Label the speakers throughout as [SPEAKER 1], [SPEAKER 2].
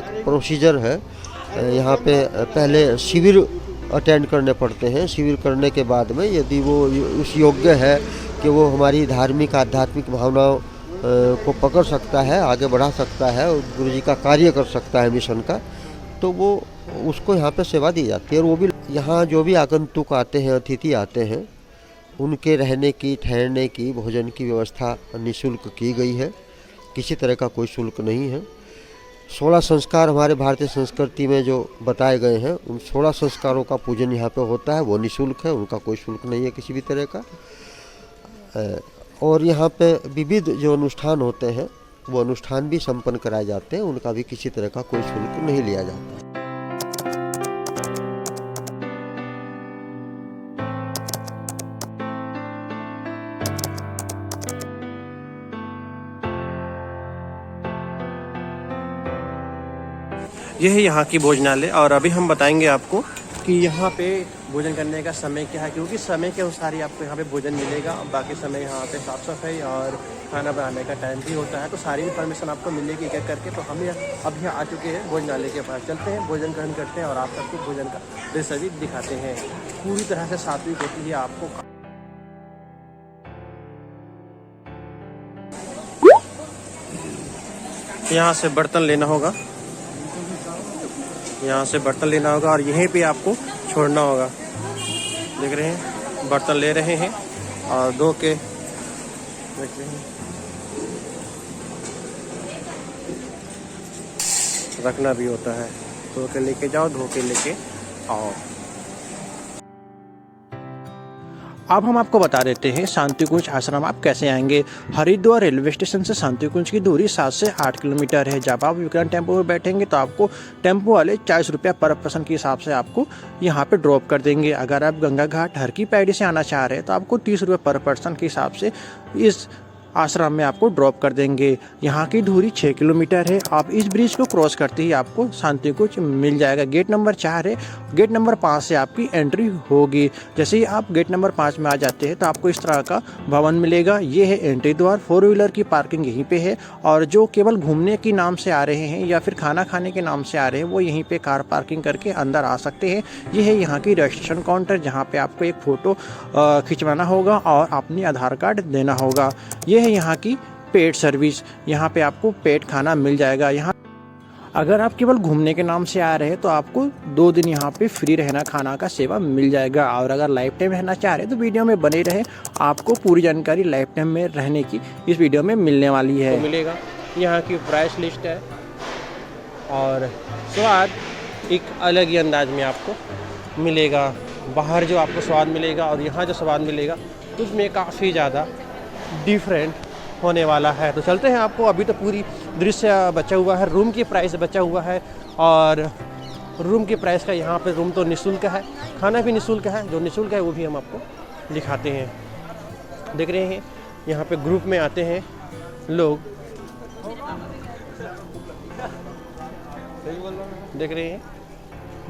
[SPEAKER 1] एक प्रोसीजर है। यहाँ पे पहले शिविर अटेंड करने पड़ते हैं। शिविर करने के बाद में यदि वो उस योग्य है कि वो हमारी धार्मिक आध्यात्मिक भावनाओं को पकड़ सकता है, आगे बढ़ा सकता है और गुरु जी का कार्य कर सकता है मिशन का, तो वो उसको यहाँ पे सेवा दी जाती है। और वो भी यहाँ जो भी आगंतुक आते हैं, अतिथि आते हैं, उनके रहने की, ठहरने की, भोजन की व्यवस्था निःशुल्क की गई है। किसी तरह का कोई शुल्क नहीं है। 16 संस्कार हमारे भारतीय संस्कृति में जो बताए गए हैं, उन 16 संस्कारों का पूजन यहाँ पे होता है। वो निःशुल्क है, उनका कोई शुल्क नहीं है किसी भी तरह का। और यहाँ पे विविध जो अनुष्ठान होते हैं, वो अनुष्ठान भी संपन्न कराए जाते हैं। उनका भी किसी तरह का कोई शुल्क नहीं लिया जाता।
[SPEAKER 2] यह है यहाँ की भोजनालय। और अभी हम बताएंगे आपको कि यहाँ पे भोजन करने का समय क्या है, क्योंकि समय के अनुसार ही आपको यहाँ पे भोजन मिलेगा। बाकी समय यहाँ पे साफ़ सफाई और खाना बनाने का टाइम भी होता है, तो सारी इन्फॉर्मेशन आपको मिलेगी एक एक करके। तो हम अभी आ चुके हैं भोजनालय के पास। चलते हैं, भोजन ग्रहण करते हैं और आप सबको भोजन का दृश्य भी दिखाते हैं। पूरी तरह से सात्विक होती है। आपको यहाँ से बर्तन लेना होगा, यहाँ से बर्तन लेना होगा और यहीं पे आपको छोड़ना होगा। देख रहे हैं, बर्तन ले रहे हैं और धो के देख रहे हैं, रखना भी होता है। धो के लेके जाओ, धो के लेके आओ। अब हम आपको बता देते हैं शांति कुंज आश्रम आप कैसे आएंगे। हरिद्वार रेलवे स्टेशन से शांति कुंज की दूरी 7 से 8 किलोमीटर है। जब आप विक्रांत टेम्पो में बैठेंगे तो आपको टेम्पो वाले 40 रुपया पर पर्सन के हिसाब से आपको यहाँ पे ड्रॉप कर देंगे। अगर आप गंगा घाट हर की पैड़ी से आना चाह रहे हैं तो आपको 30 रुपये पर पर्सन के हिसाब से इस आश्रम में आपको ड्रॉप कर देंगे। यहाँ की दूरी 6 किलोमीटर है। आप इस ब्रिज को क्रॉस करते ही आपको शांति कुंज मिल जाएगा। गेट नंबर 4 है, गेट नंबर 5 से आपकी एंट्री होगी। जैसे ही आप गेट नंबर 5 में आ जाते हैं तो आपको इस तरह का भवन मिलेगा। ये है एंट्री द्वार। 4 व्हीलर की पार्किंग यहीं पे है और जो केवल घूमने के नाम से आ रहे हैं या फिर खाना खाने के नाम से आ रहे हैं वो यहीं पे कार पार्किंग करके अंदर आ सकते हैं। ये है यहाँ की रजिस्ट्रेशन काउंटर, जहाँ पे आपको एक फ़ोटो खिंचवाना होगा और अपनी आधार कार्ड देना होगा। ये है यहाँ की पेट सर्विस, यहाँ पे आपको पेट खाना मिल जाएगा। यहाँ अगर आप केवल घूमने के नाम से आ रहे हैं तो आपको 2 दिन यहाँ पे फ्री रहना खाना का सेवा मिल जाएगा। और अगर लाइफ टाइम रहना चाह रहे हैं तो वीडियो में बने रहे, आपको पूरी जानकारी लाइफ टाइम में रहने की इस वीडियो में मिलने वाली है। तो मिलेगा यहाँ की प्राइस लिस्ट है और स्वाद एक अलग ही अंदाज में आपको मिलेगा। बाहर जो आपको स्वाद मिलेगा और यहाँ जो स्वाद मिलेगा उसमें काफ़ी ज़्यादा डिफरेंट होने वाला है। तो चलते हैं, आपको अभी तो पूरी दृश्य बचा हुआ है, रूम की प्राइस बचा हुआ है। और रूम की प्राइस का यहाँ पे रूम तो निःशुल्क है, खाना भी निःशुल्क है। जो निःशुल्क है वो भी हम आपको दिखाते हैं। देख रहे हैं यहाँ पे ग्रुप में आते हैं लोग, देख रहे हैं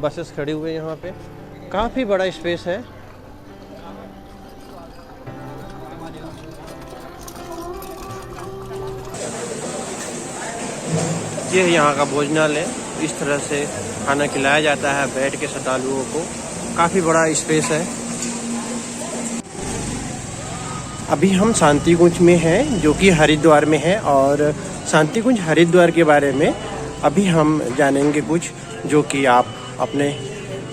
[SPEAKER 2] बसेस खड़ी हुए यहाँ पे। काफ़ी बड़ा स्पेस है। ये यहाँ का भोजनालय, इस तरह से खाना खिलाया जाता है बैठ के श्रद्धालुओं को। काफ़ी बड़ा स्पेस है। अभी हम शांति कुंज में हैं जो कि हरिद्वार में है। और शांति कुंज हरिद्वार के बारे में अभी हम जानेंगे कुछ, जो कि आप अपने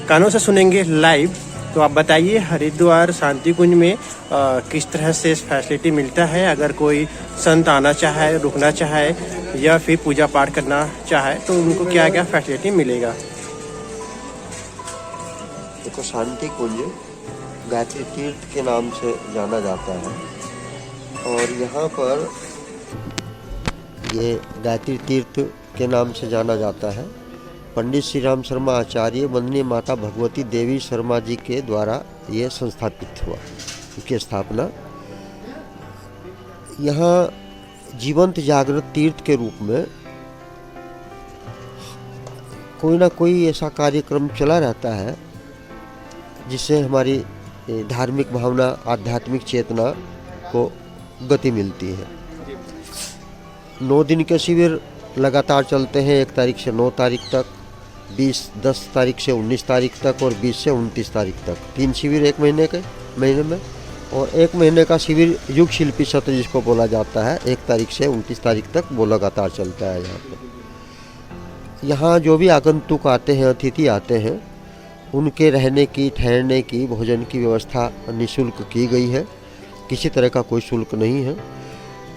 [SPEAKER 2] कानों से सुनेंगे लाइव। तो आप बताइए हरिद्वार शांति कुंज में किस तरह से फैसिलिटी मिलता है। अगर कोई संत आना चाहे, रुकना चाहे या फिर पूजा पाठ करना चाहे तो उनको क्या क्या फैसिलिटी मिलेगा।
[SPEAKER 1] देखो, शांति कुंज गायत्री तीर्थ के नाम से जाना जाता है और यहाँ पर ये गायत्री तीर्थ के नाम से जाना जाता है। पंडित श्री राम शर्मा आचार्य वंदनीय माता भगवती देवी शर्मा जी के द्वारा ये संस्थापित हुआ, इसकी स्थापना। यहाँ जीवंत जागृत तीर्थ के रूप में कोई ना कोई ऐसा कार्यक्रम चला रहता है जिससे हमारी धार्मिक भावना, आध्यात्मिक चेतना को गति मिलती है। 9 दिन के शिविर लगातार चलते हैं 1 तारीख से 9 तारीख तक, 10 तारीख से 19 तारीख तक और 20 से 29 तारीख तक। 3 शिविर 1 महीने में, और 1 महीने का शिविर युग शिल्पी सत्र जिसको बोला जाता है 1 तारीख से 29 तारीख तक वो लगातार चलता है यहाँ पे। यहाँ जो भी आगंतुक आते हैं, अतिथि आते हैं, उनके रहने की, ठहरने की, भोजन की व्यवस्था निःशुल्क की गई है। किसी तरह का कोई शुल्क नहीं है।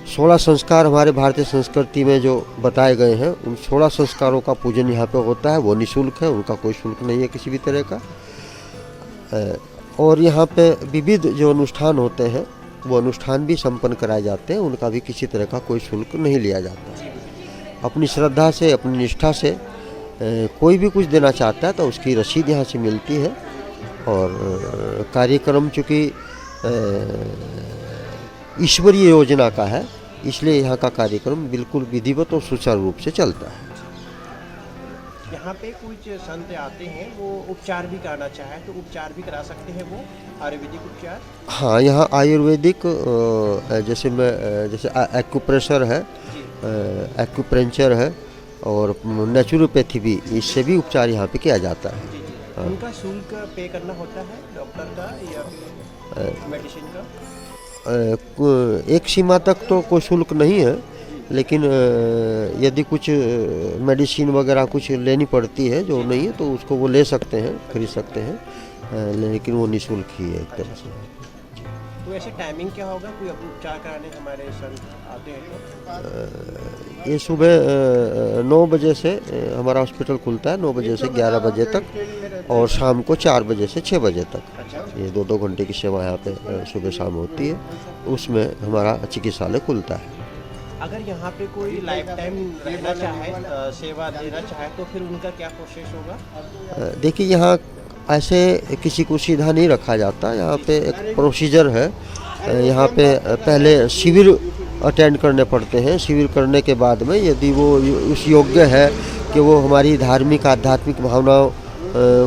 [SPEAKER 1] 16 संस्कार हमारे भारतीय संस्कृति में जो बताए गए हैं, उन 16 संस्कारों का पूजन यहाँ पे होता है, वो निःशुल्क है, उनका कोई शुल्क नहीं है किसी भी तरह का। और यहाँ पे विविध जो अनुष्ठान होते हैं वो अनुष्ठान भी संपन्न कराए जाते हैं, उनका भी किसी तरह का कोई शुल्क नहीं लिया जाता। अपनी श्रद्धा से, अपनी निष्ठा से कोई भी कुछ देना चाहता है तो उसकी रसीद यहाँ से मिलती है। और कार्यक्रम चूँकि ईश्वरीय योजना का है, इसलिए यहाँ का कार्यक्रम बिल्कुल विधिवत और सुचारू रूप से चलता है।
[SPEAKER 2] यहाँ पे कुछ संत आते हैं, वो उपचार भी कराना चाहे तो उपचार भी करा सकते हैं, वो आयुर्वेदिक उपचार।
[SPEAKER 1] हाँ, यहाँ आयुर्वेदिक जैसे एक्यूप्रेशर है, एक्यूप्रेंचर है और नेचुरोपैथी भी, इससे भी उपचार यहाँ पे किया जाता है।
[SPEAKER 2] हाँ। उनका शुल्क पे करना होता है डॉक्टर का या मेडिसिन का?
[SPEAKER 1] एक सीमा तक तो कोई शुल्क नहीं है, लेकिन यदि कुछ मेडिसिन वगैरह कुछ लेनी पड़ती है जो नहीं है तो उसको वो ले सकते हैं, खरीद सकते हैं, लेकिन वो निःशुल्क ही है एक तरह से।
[SPEAKER 2] तो ऐसे टाइमिंग क्या होगा, कोई उपचार कराने हमारे संत आते हैं तो?
[SPEAKER 1] ये सुबह 9 बजे से हमारा हॉस्पिटल खुलता है, 9 बजे से 11 बजे तक, और शाम को 4 बजे से 6 बजे तक। ये 2-2 घंटे की सेवा यहाँ पे सुबह शाम होती है, उसमें हमारा चिकित्सालय खुलता है।
[SPEAKER 2] अगर यहाँ पे कोई लाइफ टाइम रहना चाहे, सेवा देना चाहे तो फिर उनका क्या प्रोसेस होगा?
[SPEAKER 1] देखिए, यहाँ ऐसे किसी को सीधा नहीं रखा जाता, यहाँ पे एक प्रोसीजर है। यहाँ पे पहले शिविर अटेंड करने पड़ते हैं। शिविर करने के बाद में यदि वो उस योग्य है कि वो हमारी धार्मिक आध्यात्मिक भावनाओं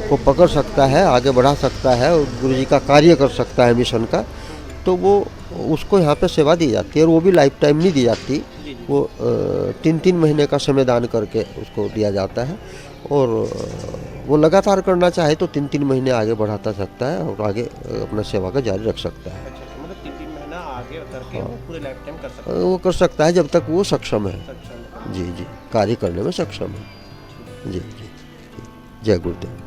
[SPEAKER 1] को पकड़ सकता है, आगे बढ़ा सकता है और गुरु जी का कार्य कर सकता है मिशन का, तो वो उसको यहाँ पे सेवा दी जाती है। और वो भी लाइफ टाइम नहीं दी जाती, वो 3-3 महीने का समय दान करके उसको दिया जाता है। और वो लगातार करना चाहे तो 3-3 महीने आगे बढ़ाता सकता है और आगे अपना सेवा का जारी रख सकता है।
[SPEAKER 2] अच्छा, मतलब 3-3 महीना आगे करके वो पूरे लाइफ टाइम कर सकता है?
[SPEAKER 1] वो कर सकता है जब तक वो सक्षम है।
[SPEAKER 2] सक्षम।
[SPEAKER 1] जी जी, कार्य करने में सक्षम है। जी जी, जय गुरुदेव।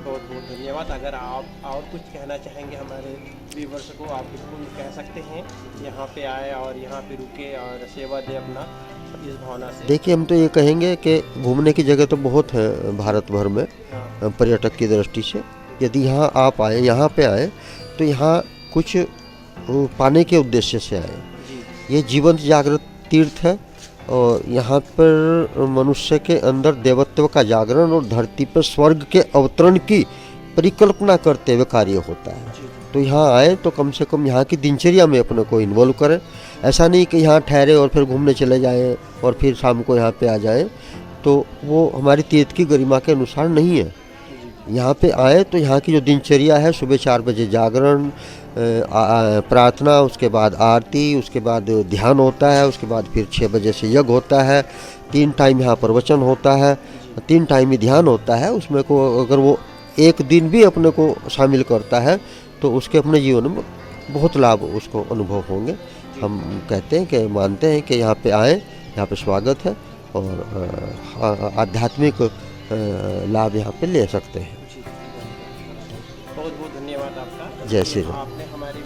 [SPEAKER 2] बहुत बहुत धन्यवाद। अगर आप और कुछ कहना चाहेंगे हमारे व्यूवर्स को, आप बिल्कुल कह सकते हैं। यहाँ पे आए और यहाँ पे रुके और सेवा दे अपना इस भावना से।
[SPEAKER 1] देखिए, हम तो ये कहेंगे कि घूमने की जगह तो बहुत है भारत भर में।
[SPEAKER 2] हाँ।
[SPEAKER 1] पर्यटक की दृष्टि से यदि यहाँ आप आए, यहाँ पे आए तो यहाँ कुछ पाने के उद्देश्य से आए। ये जीवंत जागृत तीर्थ है और यहाँ पर मनुष्य के अंदर देवत्व का जागरण और धरती पर स्वर्ग के अवतरण की परिकल्पना करते हुए कार्य होता है। तो यहाँ आए तो कम से कम यहाँ की दिनचर्या में अपने को इन्वॉल्व करें। ऐसा नहीं कि यहाँ ठहरे और फिर घूमने चले जाएं और फिर शाम को यहाँ पे आ जाएं, तो वो हमारी तीर्थ की गरिमा के अनुसार नहीं है। यहाँ पे आए तो यहाँ की जो दिनचर्या है, सुबह 4 बजे जागरण, प्रार्थना, उसके बाद आरती, उसके बाद ध्यान होता है, उसके बाद फिर 6 बजे से यज्ञ होता है, 3 टाइम यहाँ प्रवचन होता है, 3 टाइम ही ध्यान होता है। उसमें को अगर वो एक दिन भी अपने को शामिल करता है तो उसके अपने जीवन में बहुत लाभ उसको अनुभव होंगे। हम कहते हैं कि मानते हैं कि यहाँ पे आएँ, यहाँ पे स्वागत है और आध्यात्मिक लाभ यहाँ पे ले सकते हैं।
[SPEAKER 2] बहुत बहुत धन्यवाद आपका।
[SPEAKER 1] जय श्री राम।
[SPEAKER 2] आपने हमारी